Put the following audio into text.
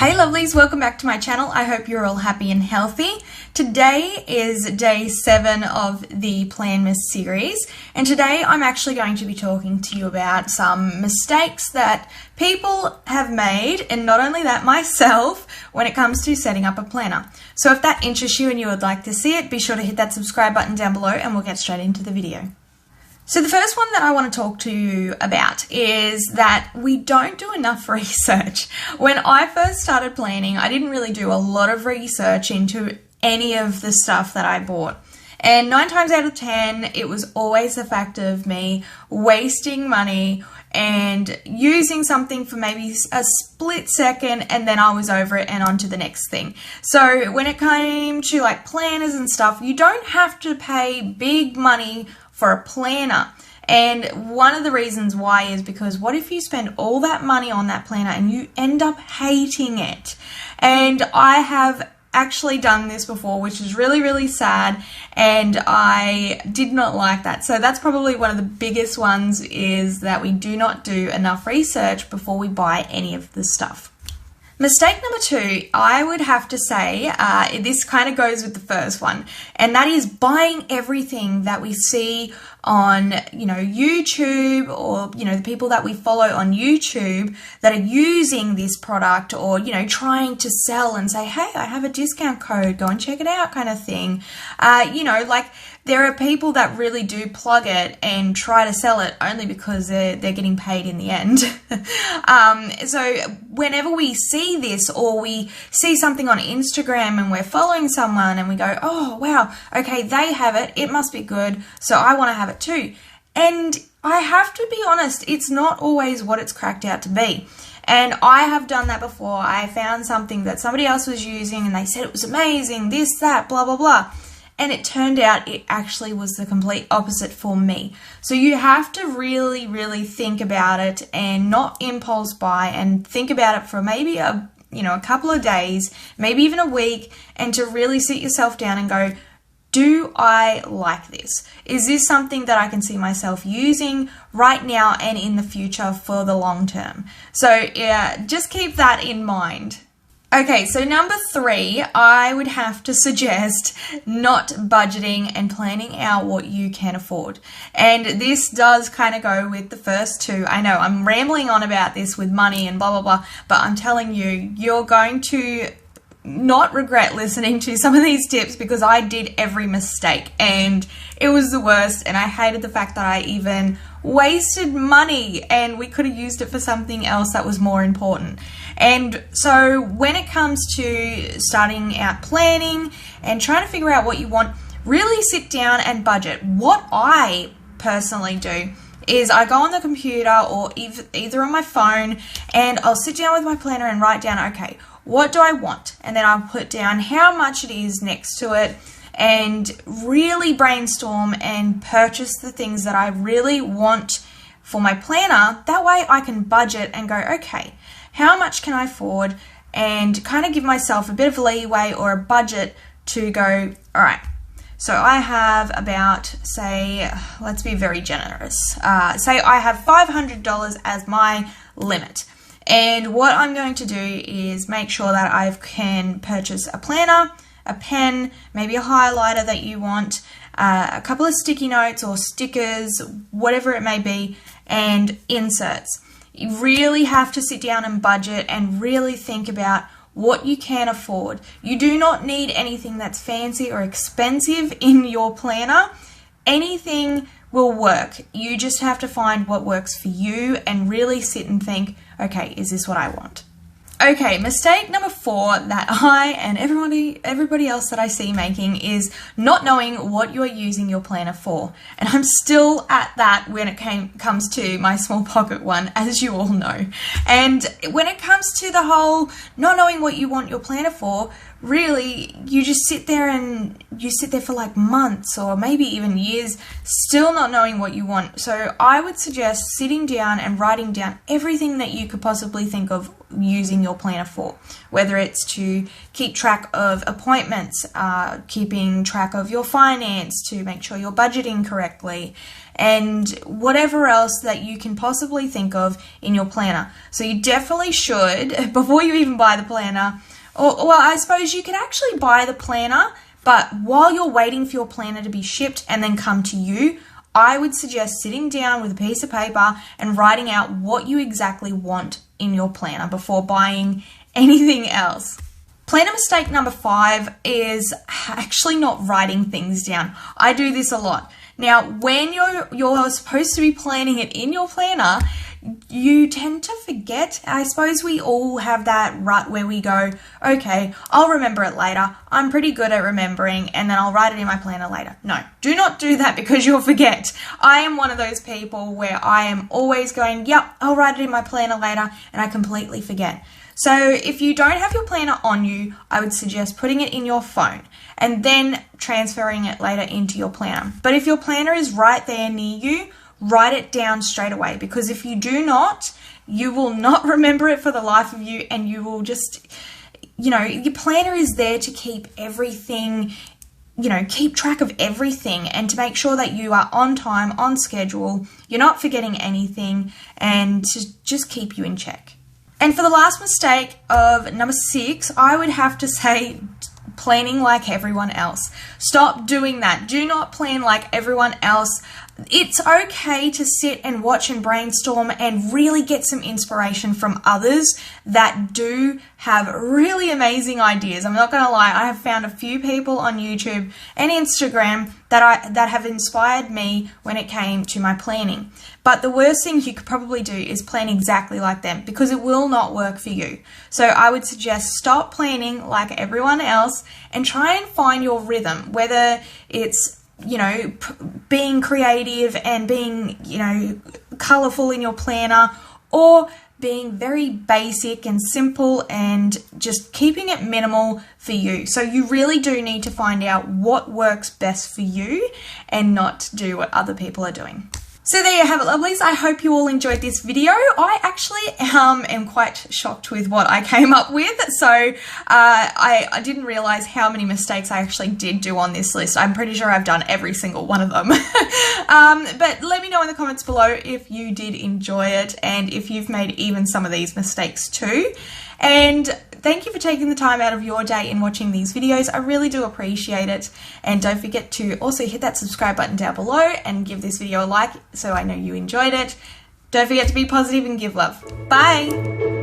Hey lovelies, welcome back to my channel. I hope you're all happy and healthy. Today is day 7 of the Planmas series, and today I'm actually going to be talking to you about some mistakes that people have made, and not only that, myself, when it comes to setting up a planner. So if that interests you and you would like to see it, be sure to hit that subscribe button down below and we'll get straight into the video. So the first one that I want to talk to you about is that we don't do enough research. When I first started planning, I didn't really do a lot of research into any of the stuff that I bought. And 9 times out of 10, it was always the fact of me wasting money and using something for maybe a split second, and then I was over it and on to the next thing. So when it came to like planners and stuff, you don't have to pay big money for a planner. And one of the reasons why is because what if you spend all that money on that planner and you end up hating it? And I have actually done this before, which is really sad, and I did not like that. So that's probably one of the biggest ones, is that we do not do enough research before we buy any of the stuff. Mistake number 2, I would have to say, this kind of goes with the first one, and that is buying everything that we see on, YouTube, or, the people that we follow on YouTube that are using this product, or, trying to sell and say, hey, I have a discount code, go and check it out kind of thing. There are people that really do plug it and try to sell it only because they're getting paid in the end. So whenever we see this, or we see something on Instagram and we're following someone and we go, oh wow, okay, they have it, it must be good, so I want to have it too. And I have to be honest, it's not always what it's cracked out to be. And I have done that before. I found something that somebody else was using and they said it was amazing, this, that, blah, blah, blah. And it turned out it actually was the complete opposite for me. So you have to really think about it and not impulse buy, and think about it for maybe a couple of days, maybe even a week, and to really sit yourself down and go, do I like this? Is this something that I can see myself using right now and in the future for the long term? So yeah, just keep that in mind. Okay, so number 3, I would have to suggest not budgeting and planning out what you can afford. And this does kind of go with the first 2. I know I'm rambling on about this with money and blah, blah, blah, but I'm telling you, you're going to not regret listening to some of these tips, because I did every mistake and it was the worst, and I hated the fact that I even wasted money and we could have used it for something else that was more important. And so when it comes to starting out planning and trying to figure out what you want, really sit down and budget. What I personally do is I go on the computer or either on my phone, and I'll sit down with my planner and write down, okay, what do I want? And then I'll put down how much it is next to it, and really brainstorm and purchase the things that I really want for my planner. That way I can budget and go, okay, how much can I afford? And kind of give myself a bit of leeway or a budget to go, all right, so I have about, say, let's be very generous. Say I have $500 as my limit. And what I'm going to do is make sure that I can purchase a planner, a pen, maybe a highlighter that you want, a couple of sticky notes or stickers, whatever it may be, and inserts. You really have to sit down and budget and really think about what you can afford. You do not need anything that's fancy or expensive in your planner. Anything will work. You just have to find what works for you and really sit and think, okay, is this what I want? Okay, mistake number 4 that I and everybody else that I see making is not knowing what you're using your planner for. And I'm still at that when it comes to my small pocket one, as you all know. And when it comes to the whole not knowing what you want your planner for, really you just sit there and you sit there for like months or maybe even years still not knowing what you want. So I would suggest sitting down and writing down everything that you could possibly think of using your planner for, whether it's to keep track of appointments, keeping track of your finance, to make sure you're budgeting correctly, and whatever else that you can possibly think of in your planner. So you definitely should, before you even buy the planner, or well, I suppose you could actually buy the planner, but while you're waiting for your planner to be shipped and then come to you, I would suggest sitting down with a piece of paper and writing out what you exactly want in your planner before buying anything else. Planner mistake number 5 is actually not writing things down. I do this a lot. Now, when you're supposed to be planning it in your planner, you tend to forget. I suppose we all have that rut where we go, okay, I'll remember it later. I'm pretty good at remembering, and then I'll write it in my planner later. No, do not do that because you'll forget. I am one of those people where I am always going, yep, I'll write it in my planner later, and I completely forget. So if you don't have your planner on you, I would suggest putting it in your phone and then transferring it later into your planner. But if your planner is right there near you, write it down straight away, because if you do not, you will not remember it for the life of you, and you will just, your planner is there to keep everything, keep track of everything and to make sure that you are on time, on schedule, you're not forgetting anything, and to just keep you in check. And for the last mistake of number 6, I would have to say planning like everyone else. Stop doing that. Do not plan like everyone else. It's okay to sit and watch and brainstorm and really get some inspiration from others that do have really amazing ideas. I'm not going to lie, I have found a few people on YouTube and Instagram that have inspired me when it came to my planning. But the worst thing you could probably do is plan exactly like them, because it will not work for you. So I would suggest stop planning like everyone else and try and find your rhythm, whether it's being creative and being, colorful in your planner, or being very basic and simple and just keeping it minimal for you. So you really do need to find out what works best for you and not do what other people are doing. So there you have it, lovelies. I hope you all enjoyed this video. I actually am quite shocked with what I came up with. So I didn't realize how many mistakes I actually did do on this list. I'm pretty sure I've done every single one of them. But let me know in the comments below if you did enjoy it and if you've made even some of these mistakes too. And thank you for taking the time out of your day and watching these videos. I really do appreciate it. And don't forget to also hit that subscribe button down below and give this video a like so I know you enjoyed it. Don't forget to be positive and give love. Bye!